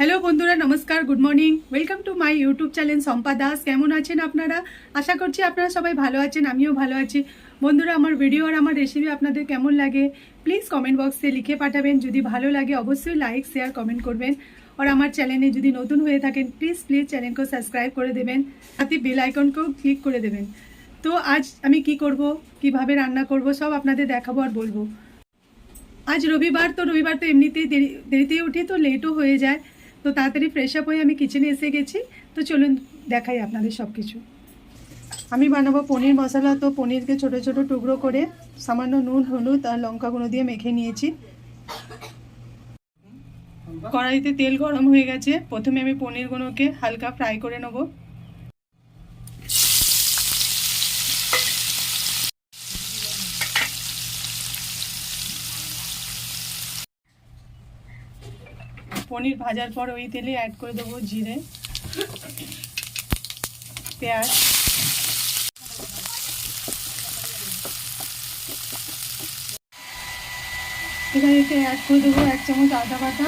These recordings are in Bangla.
হ্যালো বন্ধুরা, নমস্কার, good morning, welcome to my YouTube channel Shampa Das. কেমন আছেন আপনারা? আশা করছি আপনারা সবাই ভালো আছেন, আমিও ভালো আছি। বন্ধুরা, আমার ভিডিও আর আমার রেসিপি আপনাদের কেমন লাগে প্লিজ কমেন্ট বক্সে লিখে পাঠাবেন। যদি ভালো লাগে অবশ্যই লাইক শেয়ার কমেন্ট করবেন। আর আমার চ্যানেলে যদি নতুন হয়ে থাকেন প্লিজ চ্যানেলকে সাবস্ক্রাইব করে দেবেন, সাথে বেল আইকনকেও ক্লিক করে দেবেন। তো আজ আমি কি করব, কিভাবে রান্না করব সব আপনাদের দেখাবো আর বলবো। আজ রবিবার তো এমনিতেই দেরিতেই উঠি, তো লেটও হয়ে যায়। তো তাড়াতাড়ি ফ্রেশ আপ হয়ে আমি কিচেনে এসে গেছি। তো চলুন দেখাই আপনাদের সব কিছু। আমি বানাবো পনির মশলা। তো পনিরকে ছোট ছোট টুকরো করে সামান্য নুন, হলুদ আর লঙ্কা গুঁড়ো দিয়ে মেখে নিয়েছি। কড়াইতে তেল গরম হয়ে গেছে। প্রথমে আমি পনিরগুলোকে হালকা ফ্রাই করে নেব। পনির ভাজার পর ওই তেলে অ্যাড করে দেবো জিরে, পেঁয়াজ, এবার এতে অ্যাড করে দেবো 1 চামচ আদা বাটা,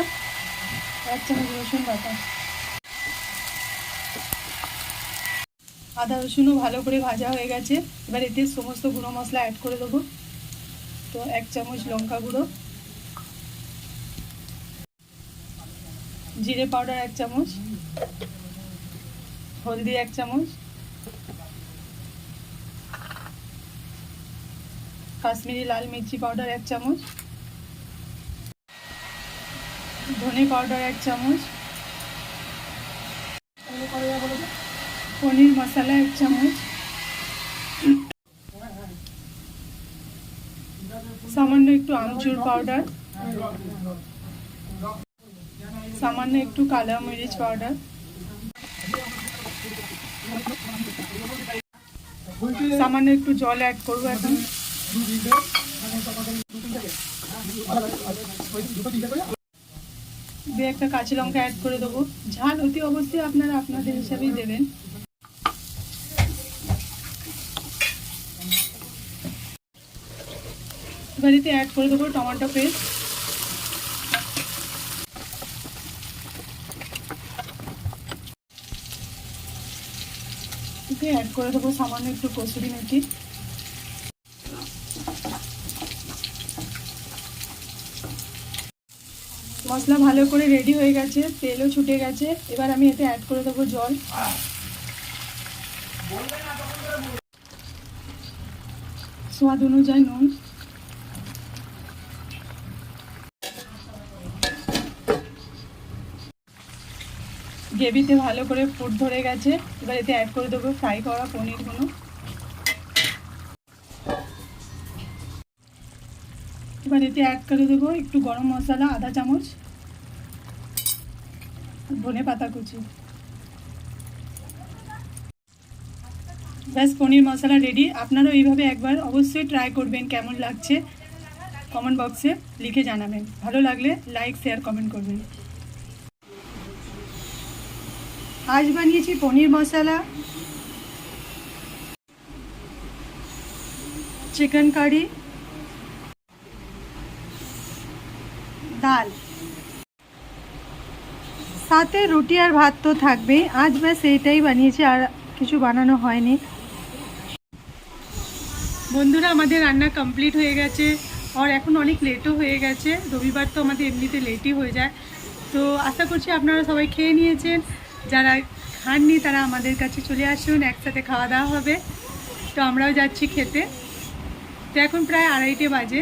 1 চামচ রসুন বাটা। আদা রসুনও ভালো করে ভাজা হয়ে গেছে। এবার এতে সমস্ত গুঁড়ো মশলা অ্যাড করে দেবো। তো 1 চামচ লঙ্কা গুঁড়ো, জিরে পাউডার 1 চামচ, হলদি 1 চামচ, কাশ্মীরি লাল মির্চি পাউডার 1 চামচ, ধনে পাউডার 1 চামচ, পনির মশলা 1 চামচ, সামান্য একটু আমচুর পাউডার, সামান্য একটু কালো মরিচ পাউডার, সামান্য একটু জল অ্যাড করবো এখন। দিয়ে একটা কাঁচা লঙ্কা অ্যাড করে দেবো। ঝাল অতি অবশ্যই আপনারা আপনাদের হিসাবেই দেবেন। এবার এতে অ্যাড করে দেবো টমেটো পেস্ট, এতে অ্যাড করে দেবো সামান্য একটু কসুরি মেথি। মশলা ভালো করে রেডি হয়ে গেছে, তেলও ছুটে গেছে। এবার আমি এতে অ্যাড করে দেবো জল, স্বাদ অনুযায়ী নুন। গ্রেভিতে ভালো করে ফুট ধরে গেছে। এবার এতে অ্যাড করে দেবো ফ্রাই করা পনিরগুলো। এবার এতে অ্যাড করে দেবো একটু গরম মশলা আধা চামচ, ধনে পাতা কুচি। ব্যাস, পনির মশলা রেডি। আপনারাও এইভাবে একবার অবশ্যই ট্রাই করবেন। কেমন লাগছে কমেন্ট বক্সে লিখে জানাবেন। ভালো লাগলে লাইক শেয়ার কমেন্ট করবেন। আজ বানিয়েছি পনির মশলা, চিকেন কারি, ডাল, সাথে রুটি আর ভাত তো থাকবেই। আজ ব্যাস এইটাই বানিয়েছি, আর কিছু বানানো হয়নি। বন্ধুরা, আমাদের রান্না কমপ্লিট হয়ে গেছে। আর এখন অনেক লেটও হয়ে গেছে। রবিবার তো আমাদের এমনিতে লেটই হয়ে যায়। তো আশা করছি আপনারা সবাই খেয়ে নিয়েছেন। যারা খাননি তারা আমাদের কাছে চলে আসুন, একসাথে খাওয়া দাওয়া হবে। তো আমরাও যাচ্ছি খেতে। তো এখন প্রায় 2:30 বাজে।